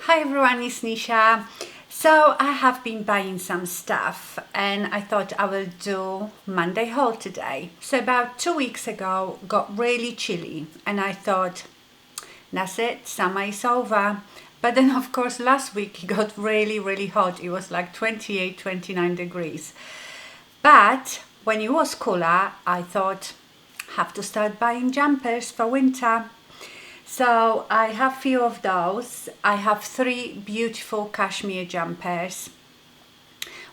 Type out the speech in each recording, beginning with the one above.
Hi everyone, it's Nisha. So I have been buying some stuff and I thought I will do Monday haul today. So about 2 weeks ago got really chilly and I thought that's it, summer is over. But then of course last week it got really hot. It was like 28, 29 degrees. But when it was cooler, I thought have to start buying jumpers for winter. So I have few of those. I have 3 beautiful cashmere jumpers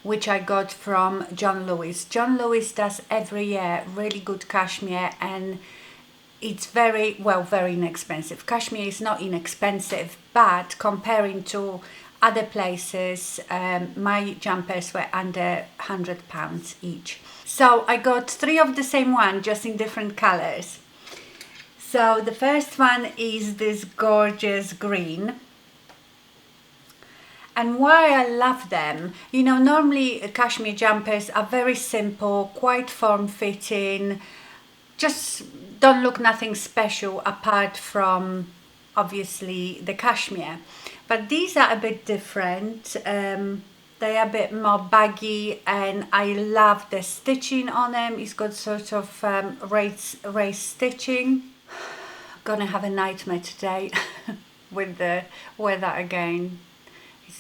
which I got from John Lewis. John Lewis does every year really good cashmere and it's very inexpensive. Cashmere is not inexpensive, but comparing to other places, my jumpers were under £100 each. So I got 3 of the same one, just in different colors. So the first one is this gorgeous green. And why I love them, you know, normally cashmere jumpers are very simple, quite form-fitting, just don't look nothing special apart from obviously the cashmere. But these are a bit different. They are a bit more baggy and I love the stitching on them. It's got sort of raised stitching. Gonna have a nightmare today with the weather again.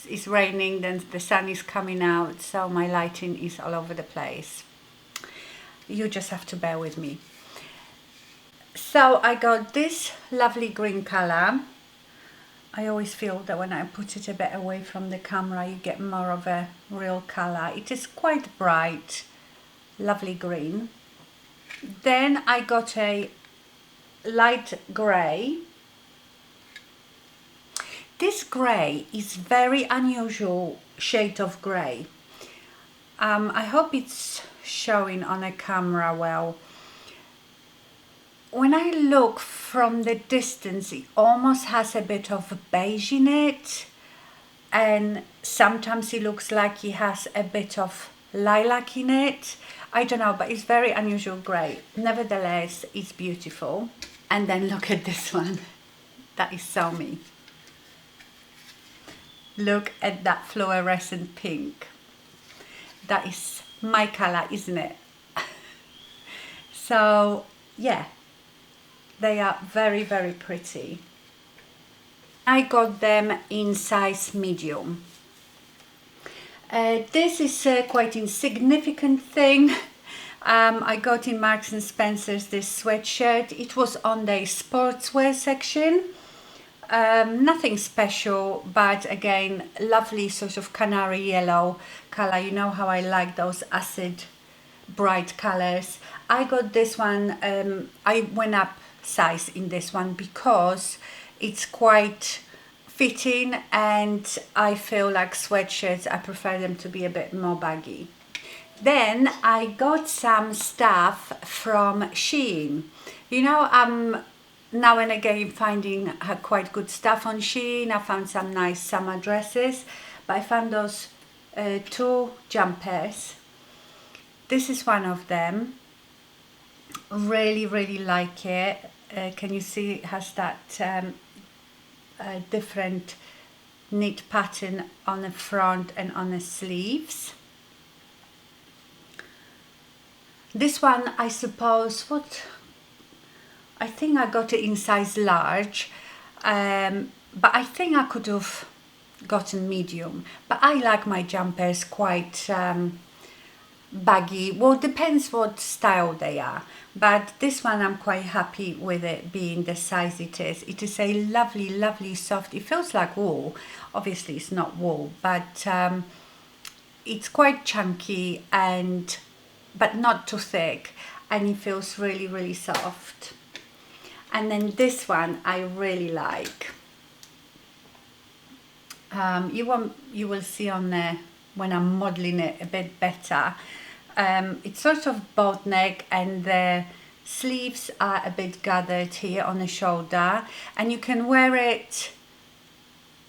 It's raining, then the sun is coming out, so my lighting is all over the place. You just have to bear with me. So I got this lovely green color. I always feel that when I put it a bit away from the camera you get more of a real color. It is quite bright, lovely green. Then I got a light grey. This grey is very unusual shade of grey. I hope it's showing on a camera well. When I look from the distance it almost has a bit of beige in it and sometimes it looks like it has a bit of lilac in it. I don't know, but it's very unusual grey. Nevertheless, it's beautiful. And then look at this one. That is so me. Look at that fluorescent pink. That is my color, isn't it? So, yeah. They are very pretty. I got them in size medium. This is quite insignificant thing. I got in Marks and Spencer's this sweatshirt. It was on the sportswear section. Nothing special, but again, lovely sort of canary yellow color. You know how I like those acid bright colors. I got this one, I went up size in this one because it's quite fitting and I feel like sweatshirts, I prefer them to be a bit more baggy. Then I got some stuff from Shein. You know, I'm now and again finding quite good stuff on Shein. I found some nice summer dresses, but I found those 2 jumpers. This is one of them. Really like it. Can you see it has that different knit pattern on the front and on the sleeves. This one, I suppose, I think I got it in size large, but I think I could have gotten medium. But I like my jumpers quite baggy. Well, depends what style they are. But this one I'm quite happy with it being the size it is. It is a lovely soft, it feels like wool. Obviously it's not wool, but it's quite chunky and but not too thick, and it feels really soft. And then this one I really like. You will see on there when I'm modeling it a bit better. It's sort of boat neck and the sleeves are a bit gathered here on the shoulder, and you can wear it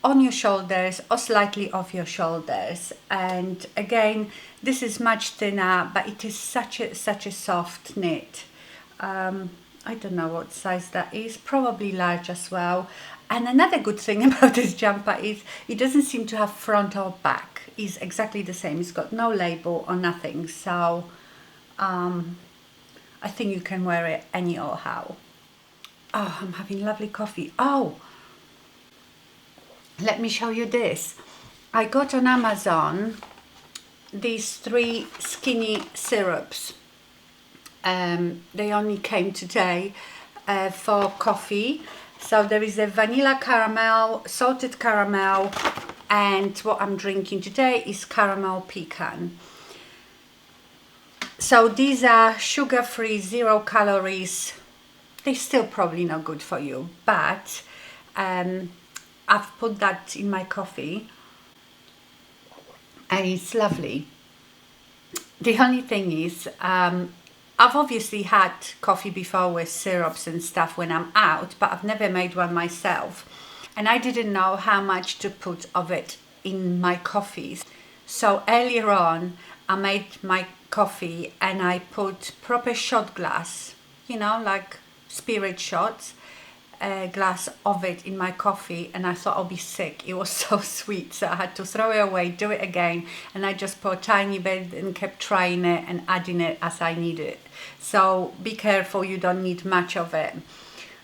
on your shoulders or slightly off your shoulders. And again, this is much thinner, but it is such a soft knit. I don't know what size that is, probably large as well. And another good thing about this jumper is it doesn't seem to have front or back. It's exactly the same. It's got no label or nothing. So I think you can wear it any or how. Oh, I'm having lovely coffee. Oh, let me show you this. I got on Amazon these 3 skinny syrups. They only came today for coffee. So there is a vanilla caramel, salted caramel, and what I'm drinking today is caramel pecan. So these are sugar-free, 0 calories. They're still probably not good for you, but I've put that in my coffee and it's lovely. The only thing is, I've obviously had coffee before with syrups and stuff when I'm out, but I've never made one myself. And I didn't know how much to put of it in my coffees. So earlier on, I made my coffee and I put proper shot glass, you know, like spirit shots, a glass of it in my coffee, and I thought I'll be sick. It was so sweet, so I had to throw it away, do it again, and I just put a tiny bit and kept trying it and adding it as I needed. So be careful, you don't need much of it.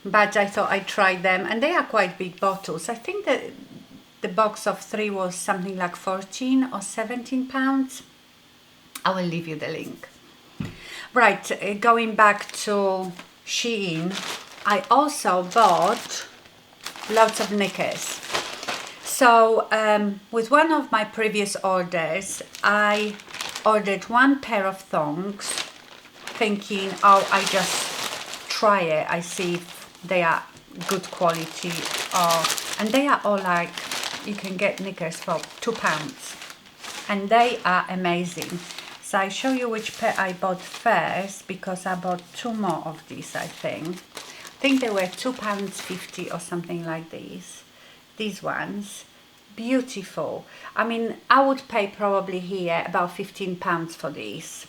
But I thought I'd try them, and they are quite big bottles. I think that the box of 3 was something like 14 or 17 pounds. I will leave you the link. Right, going back to Shein, I also bought lots of Knickers. So with one of my previous orders, I ordered 1 pair of thongs, thinking, oh, I just try it, I see if they are good quality, and they are all like, you can get Knickers for £2, and they are amazing. So I'll show you which pair I bought first, because I bought 2 more of these, I think. I think they were £2.50 or something like these ones. Beautiful. I mean, I would pay probably here about £15 for these.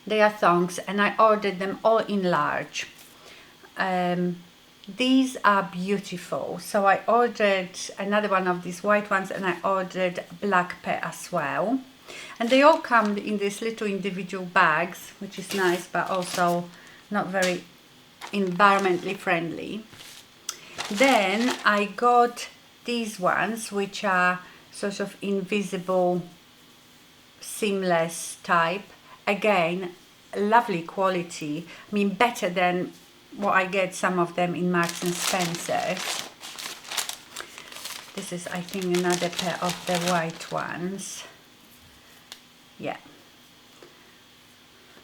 They are thongs, and I ordered them all in large. These are beautiful. So I ordered another one of these white ones, and I ordered a black pair as well. And they all come in these little individual bags, which is nice, but also not very environmentally friendly. Then I got these ones, which are sort of invisible, seamless type. Again, lovely quality. I mean, better than what I get some of them in Marks & Spencer's. This is, I think, another pair of the white ones. Yeah.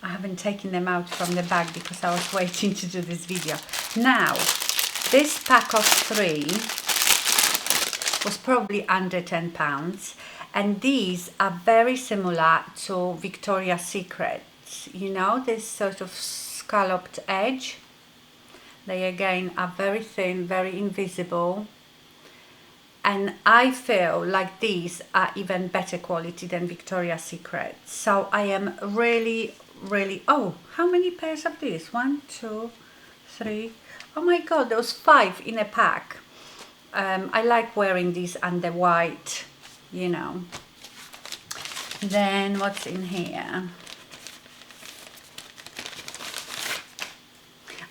I haven't taken them out from the bag because I was waiting to do this video. Now, this pack of 3 was probably under £10, and these are very similar to Victoria's Secret. You know, this sort of scalloped edge. They again are very thin, very invisible. And I feel like these are even better quality than Victoria's Secret. So I am really, oh, how many pairs of these? 1, 2, 3. Oh my God, there was 5 in a pack. I like wearing these under white, you know. Then what's in here?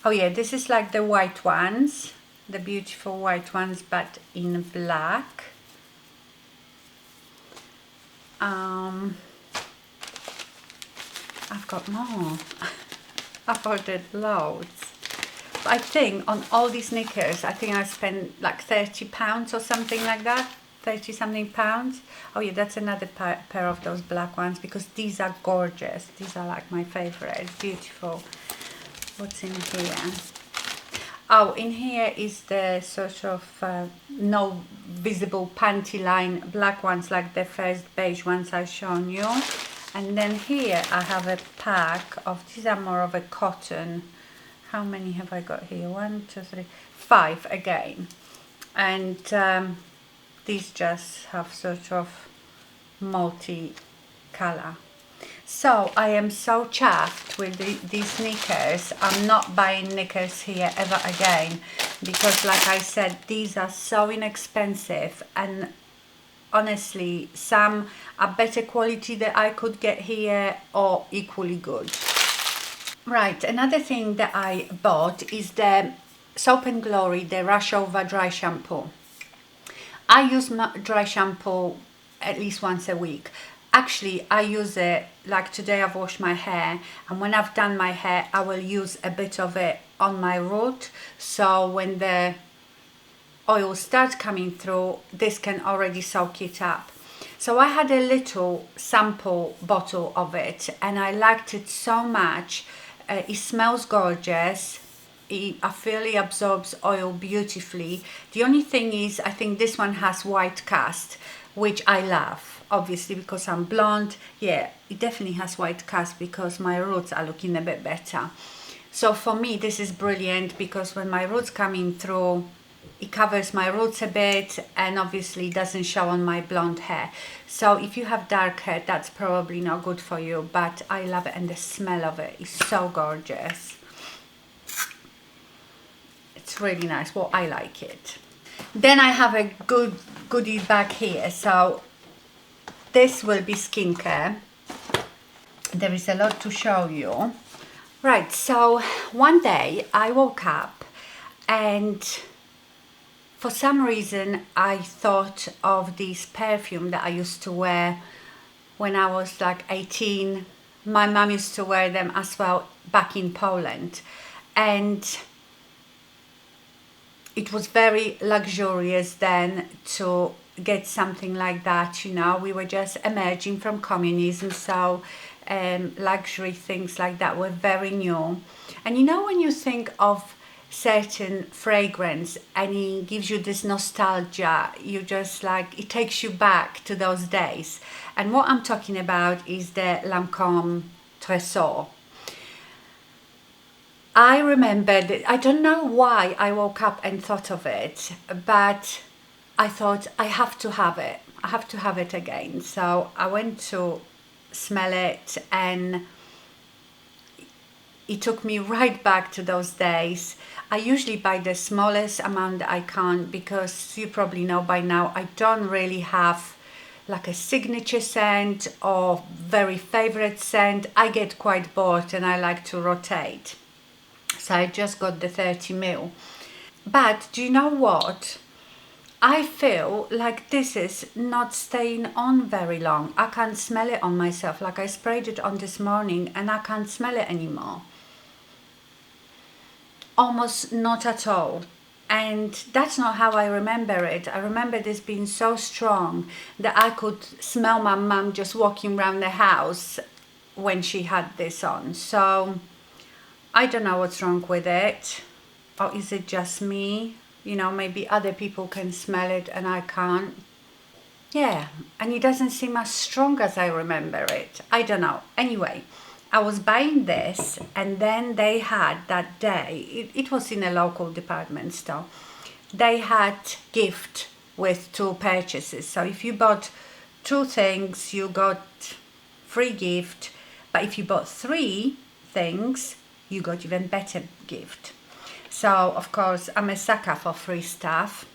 Oh yeah, this is like the white ones. The beautiful white ones, but in black. I've got more. I've ordered loads. But I think on all these Knickers, I think I spent like £30 or something like that. 30 something pounds. Oh yeah, that's another pair of those black ones, because these are gorgeous. These are like my favorites. Beautiful. What's in here? Oh, in here is the sort of no visible panty line black ones, like the first beige ones I've shown you. And then here I have a pack of, these are more of a cotton. How many have I got here? 1, 2, 3, 5 again. And these just have sort of multi-color. So I am so chuffed with these Knickers. I'm not buying Knickers here ever again. because like I said, these are so inexpensive, and honestly some are better quality that I could get here or equally good. Right, another thing that I bought is the Soap and Glory, the Rashova dry shampoo. I use my dry shampoo at least once a week. Actually, I use it, like today I've washed my hair, and when I've done my hair, I will use a bit of it on my root. So when the oil starts coming through, this can already soak it up. So I had a little sample bottle of it, and I liked it so much. It smells gorgeous. I feel it absorbs oil beautifully. The only thing is, I think this one has white cast, which I love, obviously because I'm blonde. Yeah, it definitely has white cast because my roots are looking a bit better. So for me, this is brilliant because when my roots coming through, it covers my roots a bit and obviously doesn't show on my blonde hair. So if you have dark hair, that's probably not good for you, but I love it, and the smell of it is so gorgeous. It's really nice. Well, I like it. Then I have a goodie bag here. So this will be skincare. There is a lot to show you. Right, so one day I woke up and for some reason I thought of this perfume that I used to wear when I was like 18. My mum used to wear them as well back in Poland, and it was very luxurious then to get something like that. You know, we were just emerging from communism, so luxury things like that were very new. And you know, when you think of certain fragrance and it gives you this nostalgia, you just like, it takes you back to those days. And what I'm talking about is the Lancome Tresor. I remember that, I don't know why I woke up and thought of it, but I thought I have to have it. I have to have it again. So I went to smell it and it took me right back to those days. I usually buy the smallest amount that I can because you probably know by now I don't really have like a signature scent or very favorite scent. I get quite bored and I like to rotate. So I just got the 30ml. But do you know what? I feel like this is not staying on very long. I can't smell it on myself. Like I sprayed it on this morning and I can't smell it anymore. Almost not at all. And that's not how I remember it. I remember this being so strong that I could smell my mum just walking around the house when she had this on. So I don't know what's wrong with it. Or is it just me? You know, maybe other people can smell it and I can't. Yeah, and it doesn't seem as strong as I remember it. I don't know. Anyway, I was buying this and then they had that day, it was in a local department store, they had gift with 2 purchases. So if you bought 2 things, you got free gift. But if you bought 3 things, you got even better gift. So of course I'm a sucker for free stuff.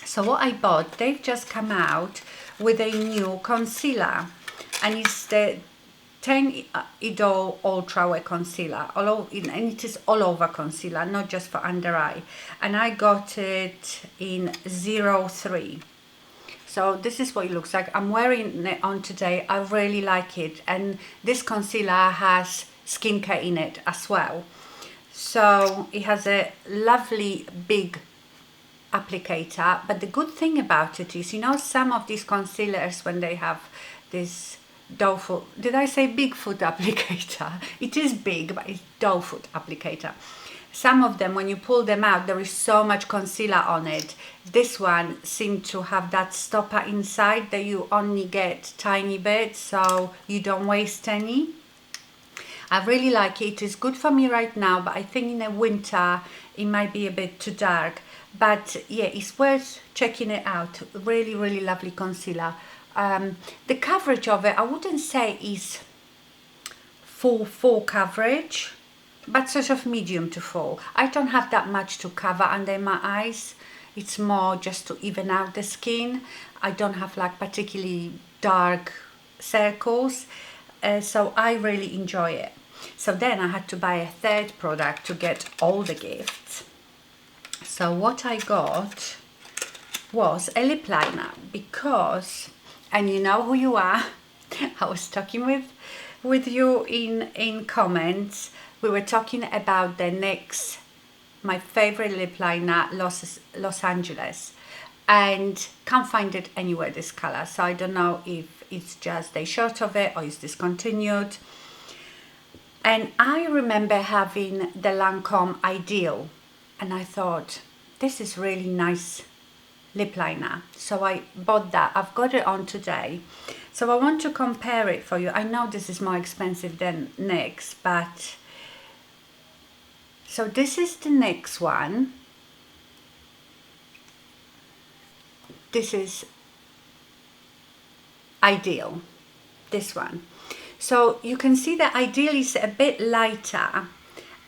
So what I bought, they've just come out with a new concealer, and it's the 10 Idol Ultra Wear Concealer, and it is all over concealer, not just for under eye. And I got it in 03. So this is what it looks like. I'm wearing it on today. I really like it, and this concealer has skincare in it as well. So it has a lovely big applicator, but the good thing about it is, you know, some of these concealers, when they have this doe foot, did I say Bigfoot applicator? It is big, but it's doe foot applicator. Some of them, when you pull them out, there is so much concealer on it. This one seemed to have that stopper inside that you only get tiny bits, so you don't waste any. I really like it. It's good for me right now, but I think in the winter it might be a bit too dark. But yeah, it's worth checking it out. Really, really lovely concealer. The coverage of it, I wouldn't say is full coverage. but sort of medium to full. I don't have that much to cover under my eyes. It's more just to even out the skin. I don't have like particularly dark circles, so I really enjoy it. So then I had to buy a third product to get all the gifts. So what I got was a lip liner because, and you know who you are, I was talking with you in comments. We were talking about the NYX, my favorite lip liner, Los Angeles, and can't find it anywhere this color. So I don't know if it's just they short of it or it's discontinued. And I remember having the Lancome Ideal, and I thought this is really nice lip liner, so I bought that. I've got it on today, so I want to compare it for you. I know this is more expensive than NYX, but so this is the NYX one. This is Ideal, this one. So you can see that Ideal is a bit lighter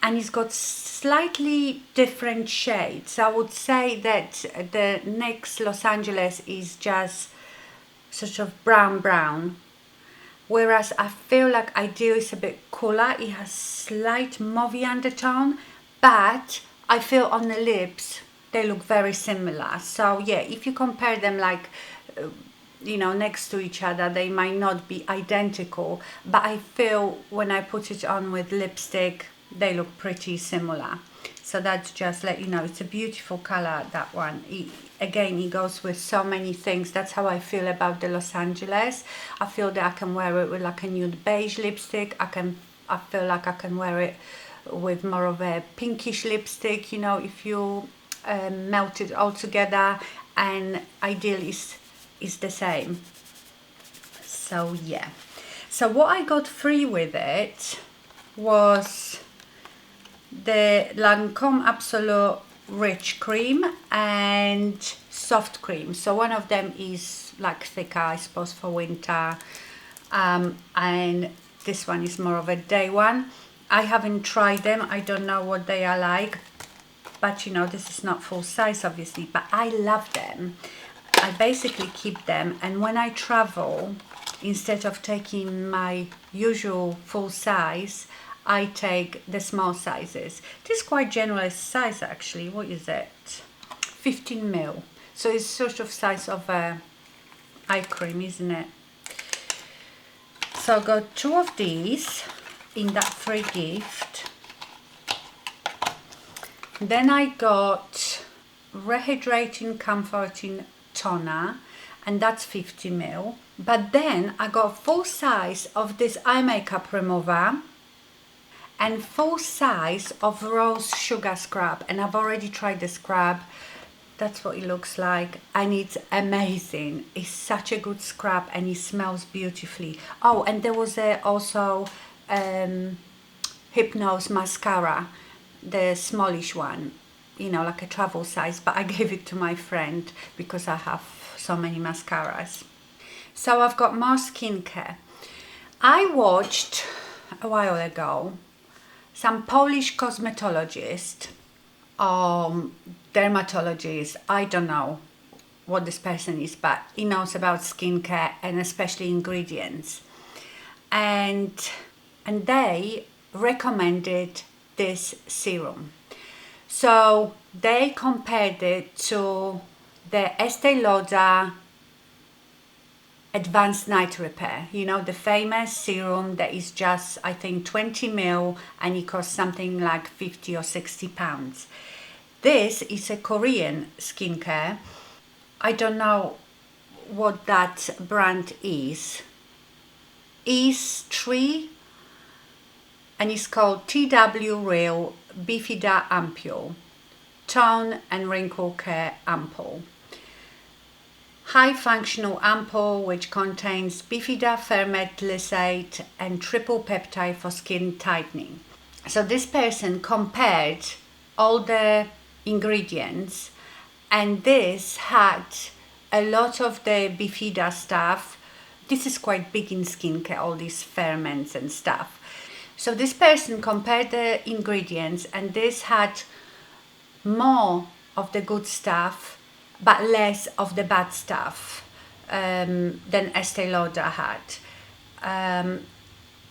and it's got slightly different shades. I would say that the NYX Los Angeles is just sort of brown, whereas I feel like Ideal is a bit cooler. It has slight mauvey undertone, but I feel on the lips they look very similar. So yeah, if you compare them like you know, next to each other, they might not be identical, but I feel when I put it on with lipstick they look pretty similar. So that's just let you know, it's a beautiful color, that one. Again, it goes with so many things. That's how I feel about the Los Angeles. I feel that I can wear it with like a nude beige lipstick. I feel like I can wear it with more of a pinkish lipstick, you know, if you melt it all together. And Ideal is the same. So yeah, so what I got free with it was the Lancome Absolute Rich Cream and Soft Cream. So one of them is like thicker, I suppose, for winter, and this one is more of a day one. I haven't tried them, I don't know what they are like, but you know, this is not full size obviously, but I love them. I basically keep them, and when I travel, instead of taking my usual full size, I take the small sizes. This is quite generous size actually. What is it? 15 ml. So it's sort of size of a eye cream, isn't it? So I got 2 of these in that free gift. Then I got Rehydrating Comforting Toner, and that's 50 ml. But then I got full size of this eye makeup remover and full size of rose sugar scrub, and I've already tried the scrub. That's what it looks like, and it's amazing. It's such a good scrub and it smells beautifully. Oh, and there was also Hypnose Mascara, the smallish one, you know, like a travel size, but I gave it to my friend because I have so many mascaras. So I've got more skincare. I watched a while ago some Polish cosmetologist or dermatologist, I don't know what this person is, but he knows about skincare and especially ingredients. And they recommended this serum. So they compared it to the Estee Lauder Advanced Night Repair, you know, the famous serum that is just, I think, 20 ml and it costs something like 50 or 60 pounds. This is a Korean skincare. I don't know what that brand is. ISNTREE, and it's called TW Real Bifida Ampoule, Tone and Wrinkle Care Ampoule. High functional ampoule which contains bifida, fermethylate and triple peptide for skin tightening. So this person compared all the ingredients, and this had a lot of the bifida stuff. This is quite big in skincare, all these ferments and stuff. So this person compared the ingredients, and this had more of the good stuff but less of the bad stuff than Estee Lauder had.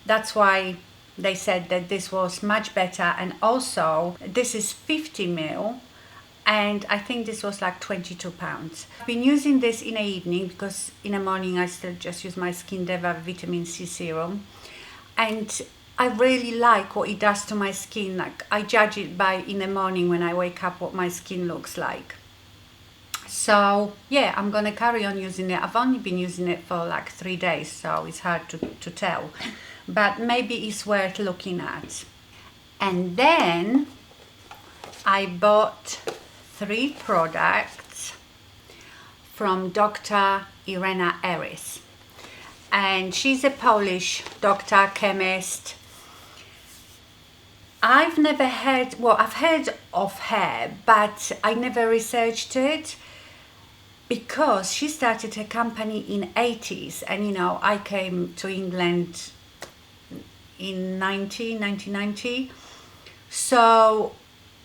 That's why they said that this was much better, and also this is 50 ml, and I think this was like £22. I've been using this in the evening because in the morning I still just use my Skin DEVA vitamin C serum, and I really like what it does to my skin. Like, I judge it by in the morning when I wake up what my skin looks like. So yeah, I'm gonna carry on using it. I've only been using it for like 3 days, so it's hard to tell, but maybe it's worth looking at. And then I bought 3 products from Dr. Irena Eris, and she's a Polish doctor, chemist. I've never heard, well, I've heard of her, but I never researched it, because she started her company in 80s, and you know, I came to England in 1990, so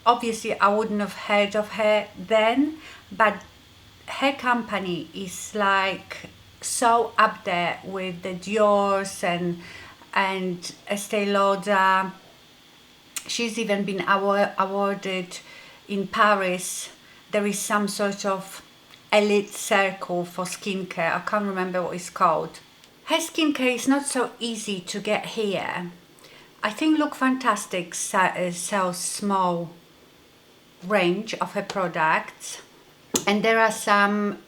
obviously I wouldn't have heard of her then, but her company is like so up there with the Dior's and Estee Lauder. She's even been awarded in Paris. There is some sort of elite circle for skincare. I can't remember what it's called. Her skincare is not so easy to get here. I think Look Fantastic sells small range of her products, and there are some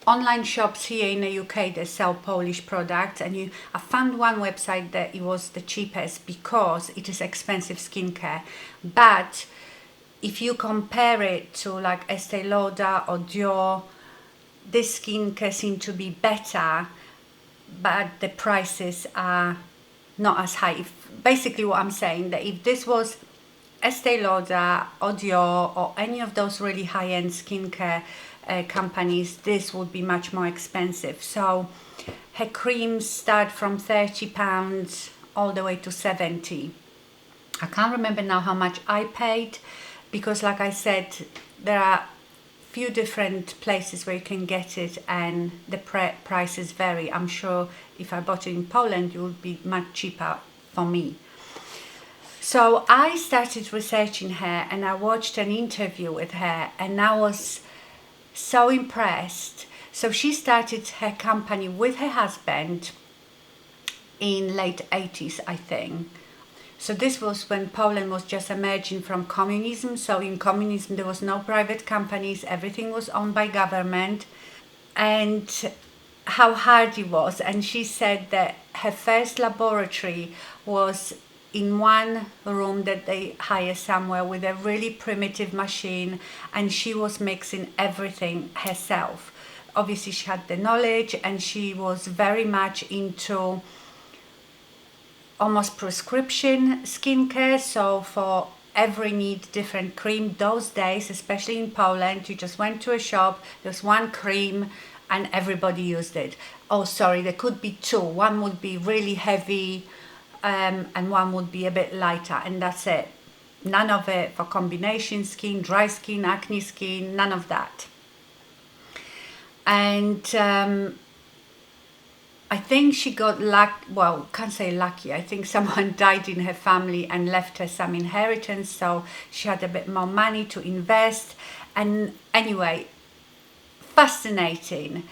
online shops here in the UK that sell Polish products, and I found one website that it was the cheapest because it is expensive skincare. But if you compare it to like Estee Lauder or Dior, this skincare seems to be better, but the prices are not as high. Basically what I'm saying, that if this was Estee Lauder or Dior or any of those really high-end skincare companies, this would be much more expensive. So her creams start from £30 all the way to 70. I can't remember now how much I paid, because like I said, there are few different places where you can get it and the prices vary. I'm sure if I bought it in Poland it would be much cheaper for me. So I started researching her, and I watched an interview with her, and I was so impressed. So she started her company with her husband in late 80s, I think. So this was when Poland was just emerging from communism. So in communism there was no private companies, everything was owned by government, and how hard it was. And she said that her first laboratory was in one room that they hired somewhere with a really primitive machine, and she was mixing everything herself. Obviously she had the knowledge, and she was very much into almost prescription skincare. So for every need different cream. Those days, especially in Poland, you just went to a shop, there's one cream and everybody used it. Oh sorry, there could be two. One would be really heavy and one would be a bit lighter, and that's it. None of it for combination skin, dry skin, acne skin, none of that. And I think she got well, can't say lucky. I think someone died in her family and left her some inheritance, so she had a bit more money to invest. And anyway, fascinating.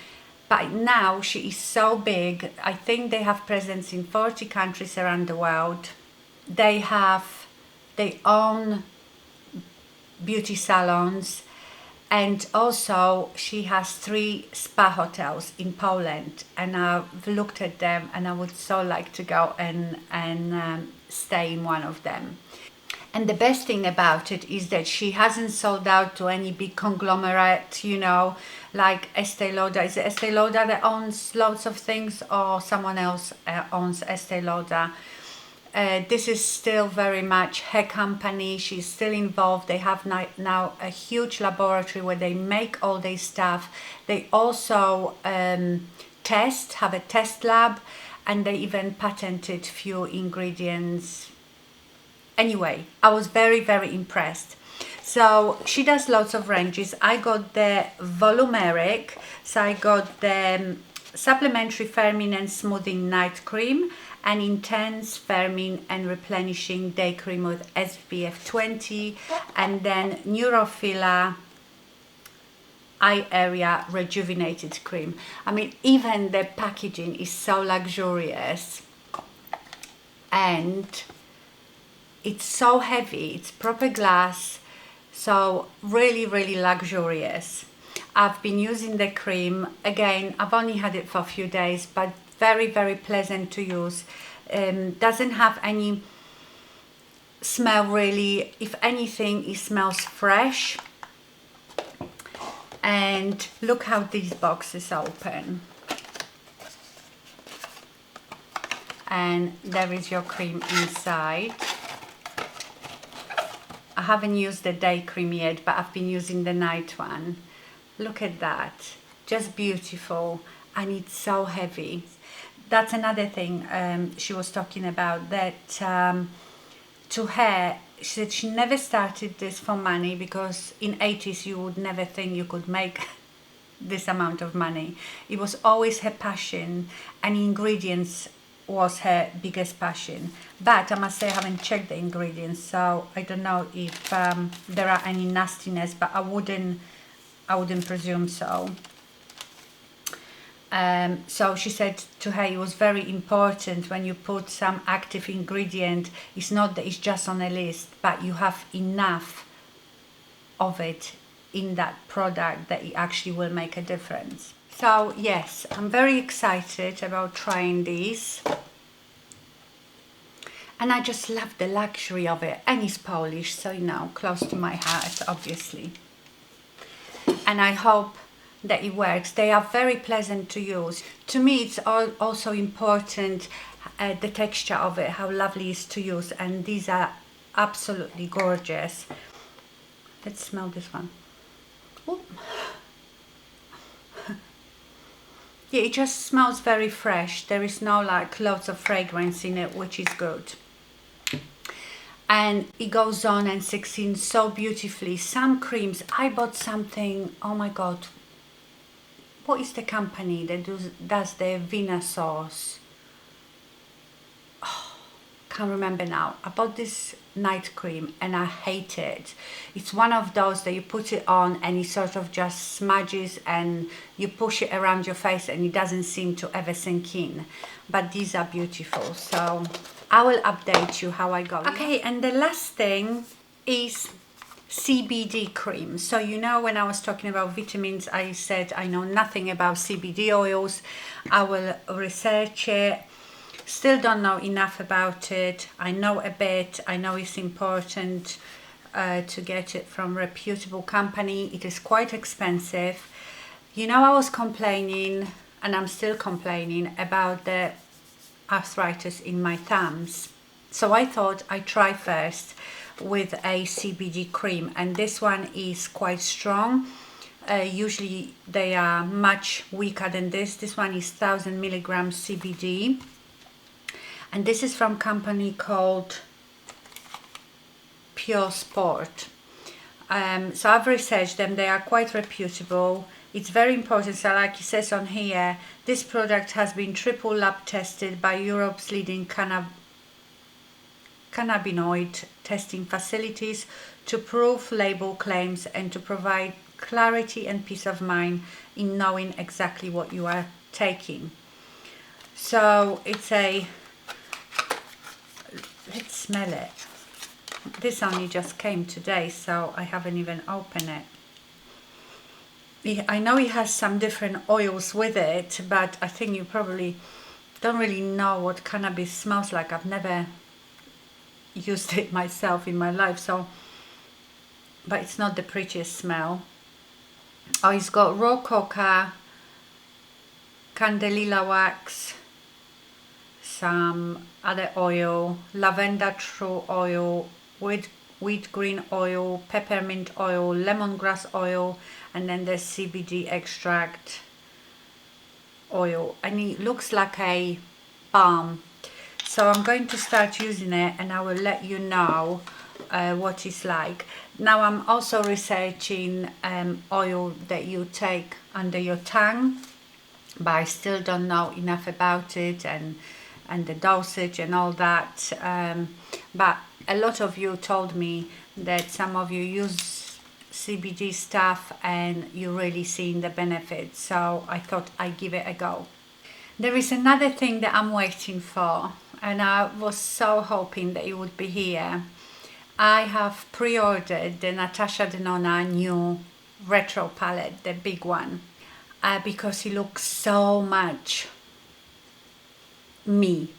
But now she is so big. I think they have presence in 40 countries around the world. They have their own beauty salons. And also she has 3 spa hotels in Poland, and I've looked at them and I would so like to go and stay in one of them. And the best thing about it is that she hasn't sold out to any big conglomerate, you know, like Estee Lauder. Is it Estee Lauder that owns loads of things, or someone else owns Estee Lauder? This is still very much her company. She's still involved. They have now a huge laboratory where they make all their stuff. They also have a test lab, and they even patented few ingredients. Anyway, I was very, very impressed. So she does lots of ranges. I got the Volimeric, so I got the supplementary firming and smoothing night cream, and intense firming and replenishing day cream with SPF 20, and then Neurofiller eye area rejuvenated cream. I mean, even the packaging is so luxurious, and it's so heavy. It's proper glass, so really, really luxurious. I've been using the cream again. I've only had it for a few days, but very, very pleasant to use. Doesn't have any smell really. If anything, it smells fresh. And look how these boxes open. And there is your cream inside. I haven't used the day cream yet, but I've been using the night one. Look at that, just beautiful, and it's so heavy. That's another thing she was talking about, that to her, she said she never started this for money, because in 80s you would never think you could make this amount of money. It was always her passion, and ingredients was her biggest passion. But I must say I haven't checked the ingredients, so I don't know if there are any nastiness, but I wouldn't presume so. So she said to her it was very important when you put some active ingredient, it's not that it's just on a list, but you have enough of it in that product that it actually will make a difference. So yes, I'm very excited about trying these. And I just love the luxury of it, and it's Polish, so you know, close to my heart, obviously. And I hope that it works. They are very pleasant to use. To me, it's also important the texture of it, how lovely it is to use, and these are absolutely gorgeous. Let's smell this one. Ooh. Yeah, it just smells very fresh. There is no like lots of fragrance in it, which is good. And it goes on and sinks in so beautifully. Some creams, I bought something, oh my god, what is the company that does the Venus sauce? Oh, can't remember now. I bought this night cream and I hate it. It's one of those that you put it on and it sort of just smudges, and you push it around your face and it doesn't seem to ever sink in. But these are beautiful, so I will update you how I go. Okay, and the last thing is CBD cream. So you know, when I was talking about vitamins, I said I know nothing about CBD oils. I will research it. Still don't know enough about it. I know a bit. I know it's important to get it from a reputable company. It is quite expensive. You know, I was complaining, and I'm still complaining, about the arthritis in my thumbs. So I thought I'd try first with a CBD cream, and this one is quite strong. Usually they are much weaker than this. This one is 1000 milligrams CBD, and this is from a company called Pure Sport. So I've researched them. They are quite reputable. It's very important. So like it says on here, this product has been triple lab tested by Europe's leading cannabinoid testing facilities to prove label claims and to provide clarity and peace of mind in knowing exactly what you are taking. So it's a, let's smell it. This only just came today, so I haven't even opened it. I know it has some different oils with it, but I think you probably don't really know what cannabis smells like. I've never used it myself in my life, so, but it's not the prettiest smell. Oh, it's got raw coca, candelilla wax, some other oil, lavender true oil, wheat green oil, peppermint oil, lemongrass oil, and then the CBD extract oil. And it looks like a balm. So I'm going to start using it and I will let you know what it's like. Now I'm also researching oil that you take under your tongue, but I still don't know enough about it and the dosage and all that. But a lot of you told me that some of you use CBD stuff and you're really seeing the benefits. So I thought I'd give it a go. There is another thing that I'm waiting for, and I was so hoping that it would be here. I have pre-ordered the Natasha Denona new retro palette, the big one, because it looks so much me.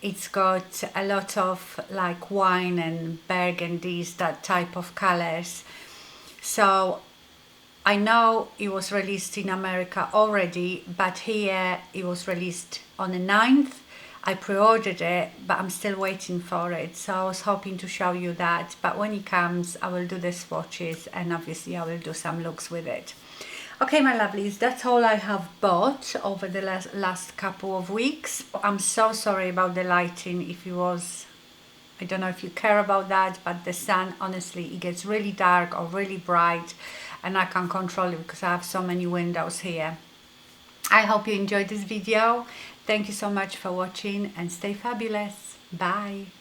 It's got a lot of like wine and burgundies, that type of colors. So I know it was released in America already, but here it was released on the 9th. I pre-ordered it, but I'm still waiting for it. So I was hoping to show you that. But when it comes, I will do the swatches and obviously I will do some looks with it. Okay, my lovelies, that's all I have bought over the last couple of weeks. I'm so sorry about the lighting. If it was, I don't know if you care about that, but the sun, honestly, it gets really dark or really bright and I can't control it because I have so many windows here. I hope you enjoyed this video. Thank you so much for watching and stay fabulous. Bye.